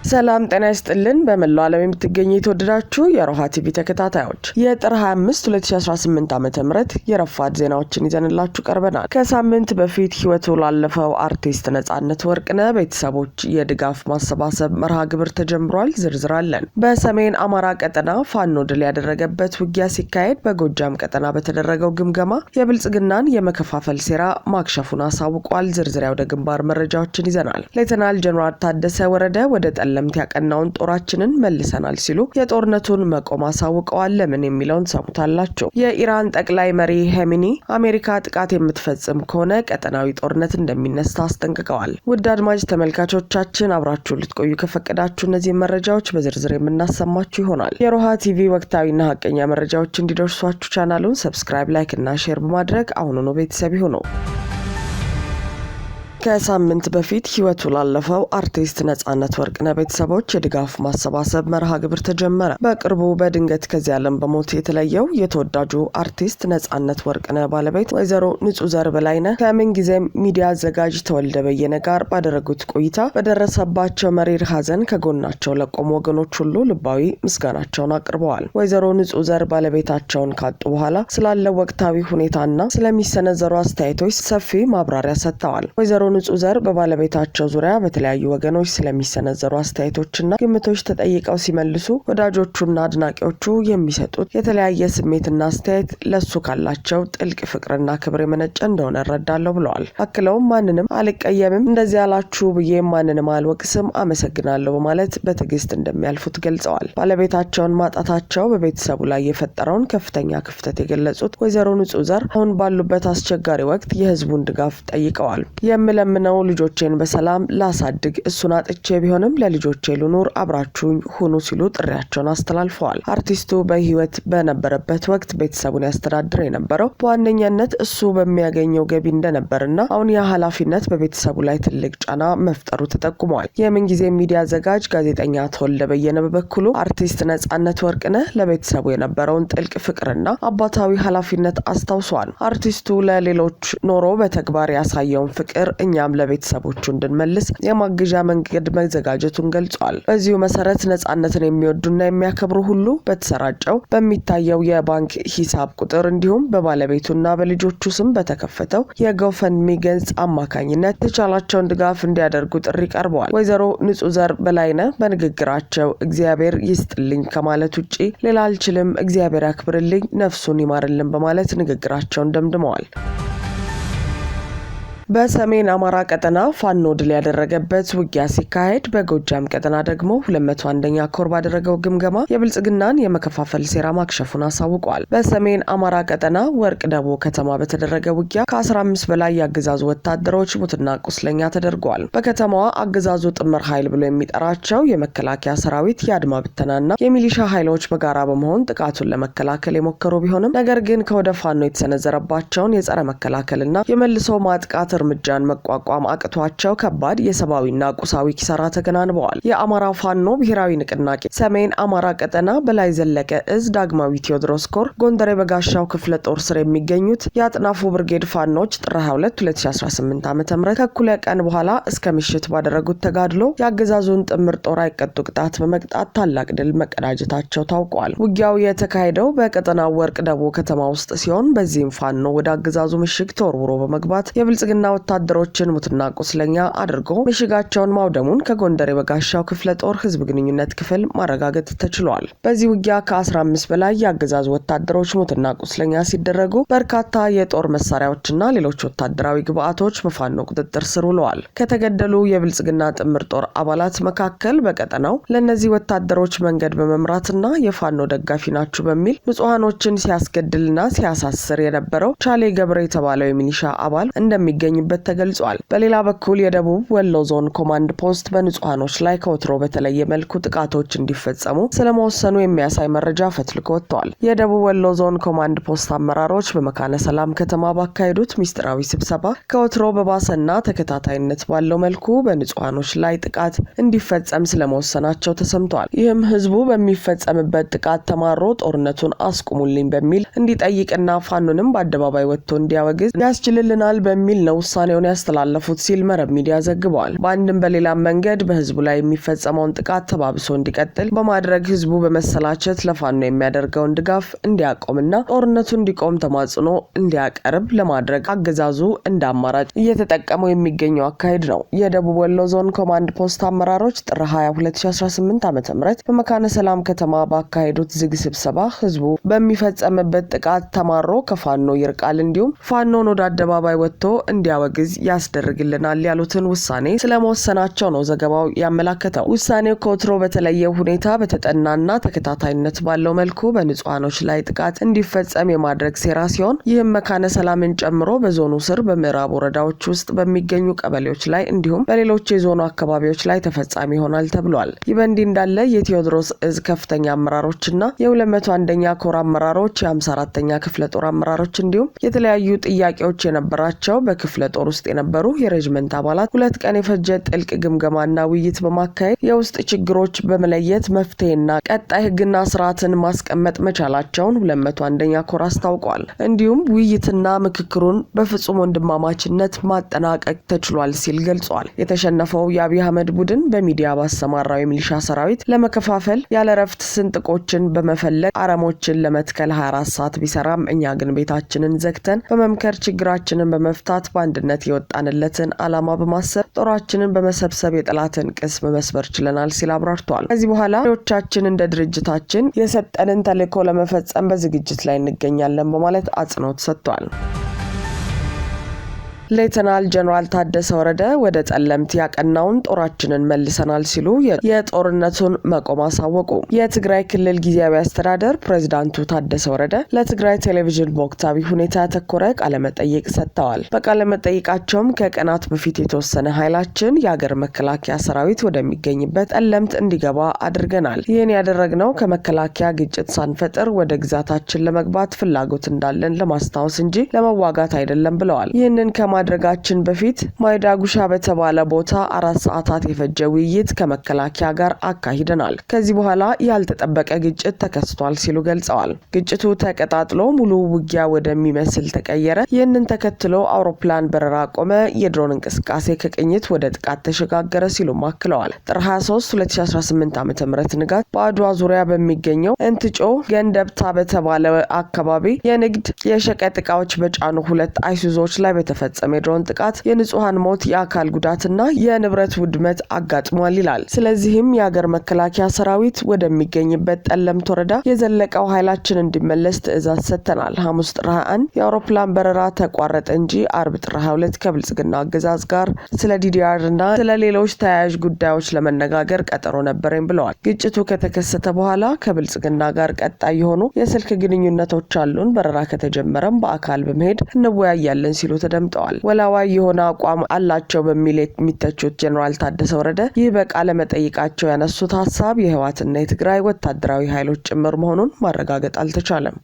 ሰላም ጤና ይስጥልን በመላው ዓለም የምትገኙ የተወደዳችሁ የሮሃ ቲቪ ተከታታዮች የጥር 25 2018 ዓ.ም የረፋድ ዜናዎችን ይዘንላችሁ ቀርበናል። ከሳምንት በፊት ህይወቱ ላለፈው አርቲስት ነጻነት ወርቅነህ ቤተሰቦች የድጋፍ ማሰባሰብ መርሃ ግብር ተጀምሯል። ዝርዝር አለን። በሰሜን አማራ ቀጠና ፋኖ ድል ያደረገበት ውጊያ ሲካሄድ በጎጃም ቀጠና በተደረገው ግምገማ የብልጽግናን የመከፋፈል ሴራ ማክሸፉን አሳውቋል። ዝርዝር ወደ ግንባር መረጃዎችን ይዘናል። ሌተናል ጀነራል ታደሰ ወረደ ወደ ጠለምት ያቀናውን ጦራችንን መልሰናል ሲሉ የጦርነቱን መቆም አሳውቀዋል። ለምን የሚለውን ሰሙታላችሁ። የኢራን ጠቅላይ መሪ ሄሚኒ አሜሪካ ጥቃት የምትፈጽም ከሆነ ቀጠናዊ ጦርነት እንደሚነሳ አስጠንቅቀዋል። ውድ አድማጭ ተመልካቾቻችን አብራችሁ ልትቆዩ ከፈቀዳችሁ እነዚህ መረጃዎች በዝርዝር የምናሰማችሁ ይሆናል። የሮሃ ቲቪ ወቅታዊና ሀቀኛ መረጃዎች እንዲደርሷችሁ ቻናሉን ሰብስክራይብ፣ ላይክ እና ሼር በማድረግ አሁኑኑ ቤተሰብ ይሁኑ። ከሳምንት በፊት ህይወቱ ላለፈው አርቲስት ነጻነት ወርቅነህ ቤተሰቦች የድጋፍ ማሰባሰብ መርሃ ግብር ተጀመረ። በቅርቡ በድንገት ከዚህ ዓለም በሞት የተለየው የተወዳጁ አርቲስት ነጻነት ወርቅነህ ባለቤት ወይዘሮ ንጹህ ዘር በላይነህ ከምንጊዜም ሚዲያ አዘጋጅ ተወልደ በየነ ጋር ባደረጉት ቆይታ በደረሰባቸው መሪር ሀዘን ከጎናቸው ለቆሙ ወገኖች ሁሉ ልባዊ ምስጋናቸውን አቅርበዋል። ወይዘሮ ንጹህ ዘር ባለቤታቸውን ካጡ በኋላ ስላለው ወቅታዊ ሁኔታና ስለሚሰነዘሩ አስተያየቶች ሰፊ ማብራሪያ ሰጥተዋል። ወይዘሮ ንጹህ ዘር በባለቤታቸው ዙሪያ በተለያዩ ወገኖች ስለሚሰነዘሩ አስተያየቶችና ግምቶች ተጠይቀው ሲመልሱ ወዳጆቹና አድናቂዎቹ የሚሰጡት የተለያየ ስሜትና አስተያየት ለሱ ካላቸው ጥልቅ ፍቅርና ክብር የመነጨ እንደሆነ እረዳለሁ ብለዋል። አክለውም ማንንም አልቀየምም፣ እንደዚህ ያላችሁ ብዬ ማንንም አልወቅስም፣ አመሰግናለሁ በማለት በትዕግስት እንደሚያልፉት ገልጸዋል። ባለቤታቸውን ማጣታቸው በቤተሰቡ ላይ የፈጠረውን ከፍተኛ ክፍተት የገለጹት ወይዘሮ ንጹህ ዘር አሁን ባሉበት አስቸጋሪ ወቅት የህዝቡን ድጋፍ ጠይቀዋል። ለምነው ልጆቼን በሰላም ላሳድግ እሱን አጥቼ ቢሆንም ለልጆቼ ልኑር፣ አብራችሁኝ ሁኑ ሲሉ ጥሪያቸውን አስተላልፈዋል። አርቲስቱ በህይወት በነበረበት ወቅት ቤተሰቡን ያስተዳድር የነበረው በዋነኛነት እሱ በሚያገኘው ገቢ እንደነበርና አሁን ያ ኃላፊነት በቤተሰቡ ላይ ትልቅ ጫና መፍጠሩ ተጠቁሟል። የምንጊዜ ሚዲያ አዘጋጅ ጋዜጠኛ ተወልደ በየነ በበኩሉ አርቲስት ነጻነት ወርቅነህ ለቤተሰቡ የነበረውን ጥልቅ ፍቅርና አባታዊ ኃላፊነት አስታውሷል። አርቲስቱ ለሌሎች ኖሮ በተግባር ያሳየውን ፍቅር እኛም ለቤተሰቦቹ እንድንመልስ የማገዣ መንገድ መዘጋጀቱን ገልጿል። በዚሁ መሰረት ነጻነትን የሚወዱና የሚያከብሩ ሁሉ በተሰራጨው በሚታየው የባንክ ሂሳብ ቁጥር እንዲሁም በባለቤቱና በልጆቹ ስም በተከፈተው የጎፈንድሚ ገጽ አማካኝነት የተቻላቸውን ድጋፍ እንዲያደርጉ ጥሪ ቀርበዋል። ወይዘሮ ንጹህ ዘር በላይነህ በንግግራቸው እግዚአብሔር ይስጥልኝ ከማለት ውጪ ሌላ አልችልም፣ እግዚአብሔር ያክብርልኝ፣ ነፍሱን ይማርልን በማለት ንግግራቸውን ደምድመዋል። በሰሜን አማራ ቀጠና ፋኖ ድል ያደረገበት ውጊያ ሲካሄድ በጎጃም ቀጠና ደግሞ 201ኛ ኮር ባደረገው ግምገማ የብልጽግናን የመከፋፈል ሴራ ማክሸፉን አሳውቋል። በሰሜን አማራ ቀጠና ወርቅ ደቦ ከተማ በተደረገ ውጊያ ከ15 በላይ የአገዛዙ ወታደሮች ሙትና ቁስለኛ ተደርጓል። በከተማዋ አገዛዙ ጥምር ኃይል ብሎ የሚጠራቸው የመከላከያ ሰራዊት፣ የአድማ ብተናና የሚሊሻ ኃይሎች በጋራ በመሆን ጥቃቱን ለመከላከል የሞከሩ ቢሆንም ነገር ግን ከወደ ፋኖ የተሰነዘረባቸውን የጸረ መከላከልና የመልሶ ማጥቃት እርምጃን መቋቋም አቅቷቸው ከባድ የሰብአዊና ቁሳዊ ኪሳራ ተገናንበዋል። የአማራ ፋኖ ብሔራዊ ንቅናቄ ሰሜን አማራ ቀጠና በላይ ዘለቀ እዝ ዳግማዊ ቴዎድሮስ ኮር ጎንደር በጋሻው ክፍለ ጦር ስር የሚገኙት የአጥናፉ ብርጌድ ፋኖች ጥር 22 2018 ዓ.ም ከእኩለ ቀን በኋላ እስከ ምሽት ባደረጉት ተጋድሎ የአገዛዙን ጥምር ጦር አይቀጡ ቅጣት በመቅጣት ታላቅ ድል መቀዳጀታቸው ታውቋል። ውጊያው የተካሄደው በቀጠናው ወርቅ ደቦ ከተማ ውስጥ ሲሆን በዚህም ፋኖ ወደ አገዛዙ ምሽግ ተወርውሮ በመግባት የብልጽግና ወታደሮችን ሙትና ቁስለኛ አድርጎ ምሽጋቸውን ማውደሙን ከጎንደር በጋሻው ክፍለ ጦር ህዝብ ግንኙነት ክፍል ማረጋገጥ ተችሏል። በዚህ ውጊያ ከ15 በላይ የአገዛዙ ወታደሮች ሙትና ቁስለኛ ሲደረጉ በርካታ የጦር መሳሪያዎችና ሌሎች ወታደራዊ ግብዓቶች በፋኖ ቁጥጥር ስር ውለዋል። ከተገደሉ የብልጽግና ጥምር ጦር አባላት መካከል በቀጠናው ለእነዚህ ወታደሮች መንገድ በመምራትና የፋኖ ደጋፊ ናችሁ በሚል ንጹሃኖችን ሲያስገድልና ሲያሳስር የነበረው ቻሌ ገብረ የተባለው የሚሊሻ አባል እንደሚገኝ ተገልጿል። በሌላ በኩል የደቡብ ወሎ ዞን ኮማንድ ፖስት በንጹሃኖች ላይ ከወትሮ በተለየ መልኩ ጥቃቶች እንዲፈጸሙ ስለመወሰኑ የሚያሳይ መረጃ ፈትልኮ ወጥቷል። የደቡብ ወሎ ዞን ኮማንድ ፖስት አመራሮች በመካነ ሰላም ከተማ ባካሄዱት ሚስጥራዊ ስብሰባ ከወትሮ በባሰና ተከታታይነት ባለው መልኩ በንጹሃኖች ላይ ጥቃት እንዲፈጸም ስለመወሰናቸው ተሰምቷል። ይህም ህዝቡ በሚፈጸምበት ጥቃት ተማሮ ጦርነቱን አስቁሙልኝ በሚል እንዲጠይቅና ፋኖንም በአደባባይ ወጥቶ እንዲያወግዝ ያስችልልናል በሚል ነው ውሳኔውን ያስተላለፉት ሲል መረብ ሚዲያ ዘግቧል። በአንድም በሌላም መንገድ በህዝቡ ላይ የሚፈጸመውን ጥቃት ተባብሶ እንዲቀጥል በማድረግ ህዝቡ በመሰላቸት ለፋኖ የሚያደርገውን ድጋፍ እንዲያቆምና ጦርነቱ እንዲቆም ተማጽኖ እንዲያቀርብ ለማድረግ አገዛዙ እንደ አማራጭ እየተጠቀመው የሚገኘው አካሄድ ነው። የደቡብ ወሎ ዞን ኮማንድ ፖስት አመራሮች ጥር 20 2018 ዓ.ም በመካነ ሰላም ከተማ ባካሄዱት ዝግ ስብሰባ ህዝቡ በሚፈጸምበት ጥቃት ተማሮ ከፋኖ ይርቃል እንዲሁም ፋኖን ወደ አደባባይ ወጥቶ እንዲያወግዝ ያስደርግልናል ያሉትን ውሳኔ ስለመወሰናቸው ነው ዘገባው ያመላከተው። ውሳኔው ከወትሮ በተለየ ሁኔታ በተጠናና ተከታታይነት ባለው መልኩ በንጹሃኖች ላይ ጥቃት እንዲፈጸም የማድረግ ሴራ ሲሆን ይህም መካነ ሰላምን ጨምሮ በዞኑ ስር በምዕራብ ወረዳዎች ውስጥ በሚገኙ ቀበሌዎች ላይ እንዲሁም በሌሎች የዞኑ አካባቢዎች ላይ ተፈጻሚ ይሆናል ተብሏል። ይህ በእንዲህ እንዳለ የቴዎድሮስ እዝ ከፍተኛ አመራሮችና የ201ኛ ኮር አመራሮች የ54ኛ ክፍለ ጦር አመራሮች እንዲሁም የተለያዩ ጥያቄዎች የነበራቸው በክፍለ ጦር ውስጥ የነበሩ የሬጅመንት አባላት 2 ቀን የፈጀ ጥልቅ ግምገማና ውይይት በማካሄድ የውስጥ ችግሮች በመለየት መፍትሄና ቀጣይ ህግና ስርዓትን ማስቀመጥ መቻላቸውን 201ኛ ኮር አስታውቋል። እንዲሁም ውይይትና ምክክሩን በፍጹም ወንድማማችነት ማጠናቀቅ ተችሏል ሲል ገልጿል። የተሸነፈው የአብይ አህመድ ቡድን በሚዲያ ባሰማራው የሚሊሻ ሰራዊት ለመከፋፈል ያለ ረፍት ስንጥቆችን በመፈለግ አረሞችን ለመትከል 24 ሰዓት ቢሰራም እኛ ግን ቤታችንን ዘግተን በመምከር ችግራችንን በመፍታት በአንድነት የወጣንለትን ዓላማ በማሰብ ጦራችንን በመሰብሰብ የጠላትን ቅስም መስበር ችለናል ሲል አብራርቷል። ከዚህ በኋላ ሌሎቻችን እንደ ድርጅታችን የሰጠንን ተልዕኮ ለመፈጸም በዝግጅት ላይ እንገኛለን በማለት አጽንኦት ሰጥቷል። ሌተናል ጀነራል ታደሰ ወረደ ወደ ጠለምት ያቀናውን ጦራችንን መልሰናል ሲሉ የጦርነቱን መቆም አሳወቁ። የትግራይ ክልል ጊዜያዊ አስተዳደር ፕሬዝዳንቱ ታደሰ ወረደ ለትግራይ ቴሌቪዥን በወቅታዊ ሁኔታ ያተኮረ ቃለ መጠይቅ ሰጥተዋል። በቃለ መጠይቃቸውም ከቀናት በፊት የተወሰነ ኃይላችን የሀገር መከላከያ ሰራዊት ወደሚገኝበት ጠለምት እንዲገባ አድርገናል። ይህን ያደረግነው ከመከላከያ ግጭት ሳንፈጥር ወደ ግዛታችን ለመግባት ፍላጎት እንዳለን ለማስታወስ እንጂ ለመዋጋት አይደለም ብለዋል። ይህንን ማድረጋችን በፊት ማይዳጉሻ በተባለ ቦታ 4 ሰዓታት የፈጀ ውይይት ከመከላከያ ጋር አካሂደናል። ከዚህ በኋላ ያልተጠበቀ ግጭት ተከስቷል ሲሉ ገልጸዋል። ግጭቱ ተቀጣጥሎ ሙሉ ውጊያ ወደሚመስል ተቀየረ። ይህንን ተከትሎ አውሮፕላን በረራ ቆመ፣ የድሮን እንቅስቃሴ ከቅኝት ወደ ጥቃት ተሸጋገረ ሲሉ አክለዋል። ጥር 23 2018 ዓ.ም ንጋት በአድዋ ዙሪያ በሚገኘው እንትጮ ገንደብታ በተባለ አካባቢ የንግድ የሸቀጥ ዕቃዎች በጫኑ 2 አይሱዞች ላይ በተፈጸመ የድሮን ጥቃት የንጹሃን ሞት፣ የአካል ጉዳትና የንብረት ውድመት አጋጥሟል ይላል። ስለዚህም የሀገር መከላከያ ሰራዊት ወደሚገኝበት ጠለምት ወረዳ የዘለቀው ኃይላችን እንዲመለስ ትዕዛዝ ሰጥተናል። ሐሙስ ጥር 21 የአውሮፕላን በረራ ተቋረጠ እንጂ አርብ ጥር 22 ከብልጽግና አገዛዝ ጋር ስለ ዲዲአር እና ስለ ሌሎች ተያያዥ ጉዳዮች ለመነጋገር ቀጠሮ ነበረኝ ብለዋል። ግጭቱ ከተከሰተ በኋላ ከብልጽግና ጋር ቀጣይ የሆኑ የስልክ ግንኙነቶች አሉን። በረራ ከተጀመረም በአካል በመሄድ እንወያያለን ሲሉ ተደምጠዋል። ወላዋይ የሆነ አቋም አላቸው በሚል የሚተቹት ጀነራል ታደሰ ወረደ ይህ በቃለ መጠይቃቸው ያነሱት ሐሳብ የህወሓትና የትግራይ ወታደራዊ ኃይሎች ጭምር መሆኑን ማረጋገጥ አልተቻለም።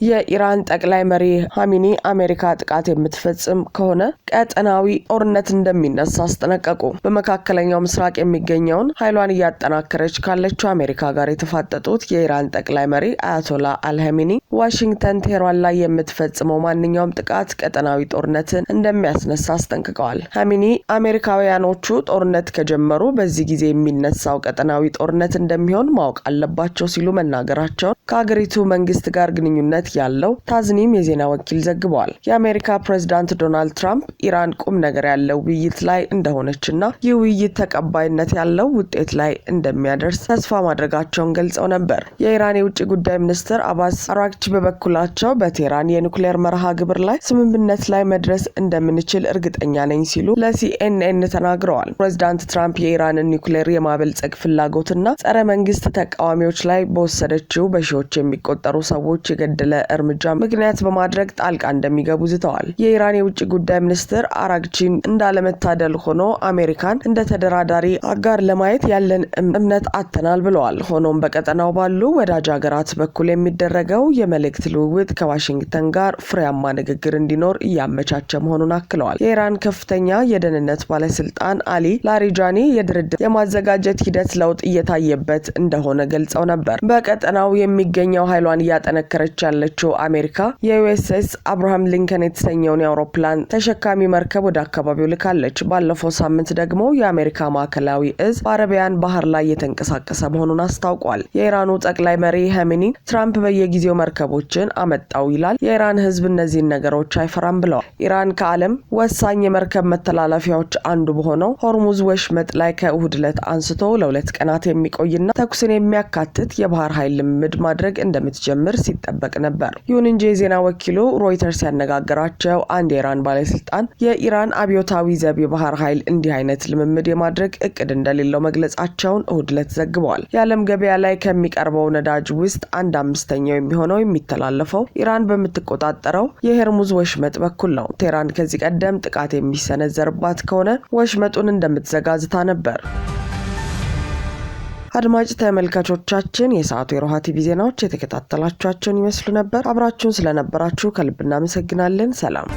የኢራን ጠቅላይ መሪ ኻሜኒ አሜሪካ ጥቃት የምትፈጽም ከሆነ ቀጠናዊ ጦርነት እንደሚነሳ አስጠነቀቁ። በመካከለኛው ምስራቅ የሚገኘውን ኃይሏን እያጠናከረች ካለችው አሜሪካ ጋር የተፋጠጡት የኢራን ጠቅላይ መሪ አያቶላ አልኻሜኒ ዋሽንግተን ቴህራን ላይ የምትፈጽመው ማንኛውም ጥቃት ቀጠናዊ ጦርነትን እንደሚያስነሳ አስጠንቅቀዋል። ኻሜኒ አሜሪካውያኖቹ ጦርነት ከጀመሩ በዚህ ጊዜ የሚነሳው ቀጠናዊ ጦርነት እንደሚሆን ማወቅ አለባቸው ሲሉ መናገራቸውን ከሀገሪቱ መንግስት ጋር ግንኙነት ያለው ታዝኒም የዜና ወኪል ዘግቧል። የአሜሪካ ፕሬዝዳንት ዶናልድ ትራምፕ ኢራን ቁም ነገር ያለው ውይይት ላይ እንደሆነችና ይህ ውይይት ተቀባይነት ያለው ውጤት ላይ እንደሚያደርስ ተስፋ ማድረጋቸውን ገልጸው ነበር። የኢራን የውጭ ጉዳይ ሚኒስትር አባስ አራግቺ በበኩላቸው በቴህራን የኒውክሌር መርሃ ግብር ላይ ስምምነት ላይ መድረስ እንደምንችል እርግጠኛ ነኝ ሲሉ ለሲኤንኤን ተናግረዋል። ፕሬዝዳንት ትራምፕ የኢራንን ኒውክሌር የማበልጸግ ፍላጎትና ጸረ መንግስት ተቃዋሚዎች ላይ በወሰደችው በሺዎች የሚቆጠሩ ሰዎች የገደለ እርምጃ ምክንያት በማድረግ ጣልቃ እንደሚገቡ ዝተዋል። የኢራን የውጭ ጉዳይ ሚኒስትር አራግቺን እንዳለመታደል ሆኖ አሜሪካን እንደ ተደራዳሪ አጋር ለማየት ያለን እምነት አጥተናል ብለዋል። ሆኖም በቀጠናው ባሉ ወዳጅ ሀገራት በኩል የሚደረገው የመልእክት ልውውጥ ከዋሽንግተን ጋር ፍሬያማ ንግግር እንዲኖር እያመቻቸ መሆኑን አክለዋል። የኢራን ከፍተኛ የደህንነት ባለስልጣን አሊ ላሪጃኒ የድርድር የማዘጋጀት ሂደት ለውጥ እየታየበት እንደሆነ ገልጸው ነበር። በቀጠናው የሚገኘው ኃይሏን እያጠነከረች ያለ ያለችው አሜሪካ የዩኤስኤስ አብርሃም ሊንከን የተሰኘውን የአውሮፕላን ተሸካሚ መርከብ ወደ አካባቢው ልካለች። ባለፈው ሳምንት ደግሞ የአሜሪካ ማዕከላዊ እዝ በአረቢያን ባህር ላይ የተንቀሳቀሰ መሆኑን አስታውቋል። የኢራኑ ጠቅላይ መሪ ሀሜኒ ትራምፕ በየጊዜው መርከቦችን አመጣው ይላል፣ የኢራን ህዝብ እነዚህን ነገሮች አይፈራም ብለዋል። ኢራን ከዓለም ወሳኝ የመርከብ መተላለፊያዎች አንዱ በሆነው ሆርሙዝ ወሽመጥ ላይ ከእሁድ ዕለት አንስቶ ለ2 ቀናት የሚቆይና ተኩስን የሚያካትት የባህር ኃይል ልምምድ ማድረግ እንደምትጀምር ሲጠበቅ ነበር። ይሁን እንጂ የዜና ወኪሉ ሮይተርስ ያነጋገራቸው አንድ የኢራን ባለስልጣን የኢራን አብዮታዊ ዘብ የባህር ኃይል እንዲህ አይነት ልምምድ የማድረግ እቅድ እንደሌለው መግለጻቸውን እሁድ ዕለት ዘግበዋል። የዓለም ገበያ ላይ ከሚቀርበው ነዳጅ ውስጥ 1/5 የሚሆነው የሚተላለፈው ኢራን በምትቆጣጠረው የሆርሙዝ ወሽመጥ በኩል ነው። ቴህራን ከዚህ ቀደም ጥቃት የሚሰነዘርባት ከሆነ ወሽመጡን እንደምትዘጋ ዝታ ነበር። አድማጭ ተመልካቾቻችን የሰዓቱ የሮሃ ቲቪ ዜናዎች የተከታተላችኋቸውን ይመስሉ ነበር። አብራችሁን ስለነበራችሁ ከልብ እናመሰግናለን። ሰላም።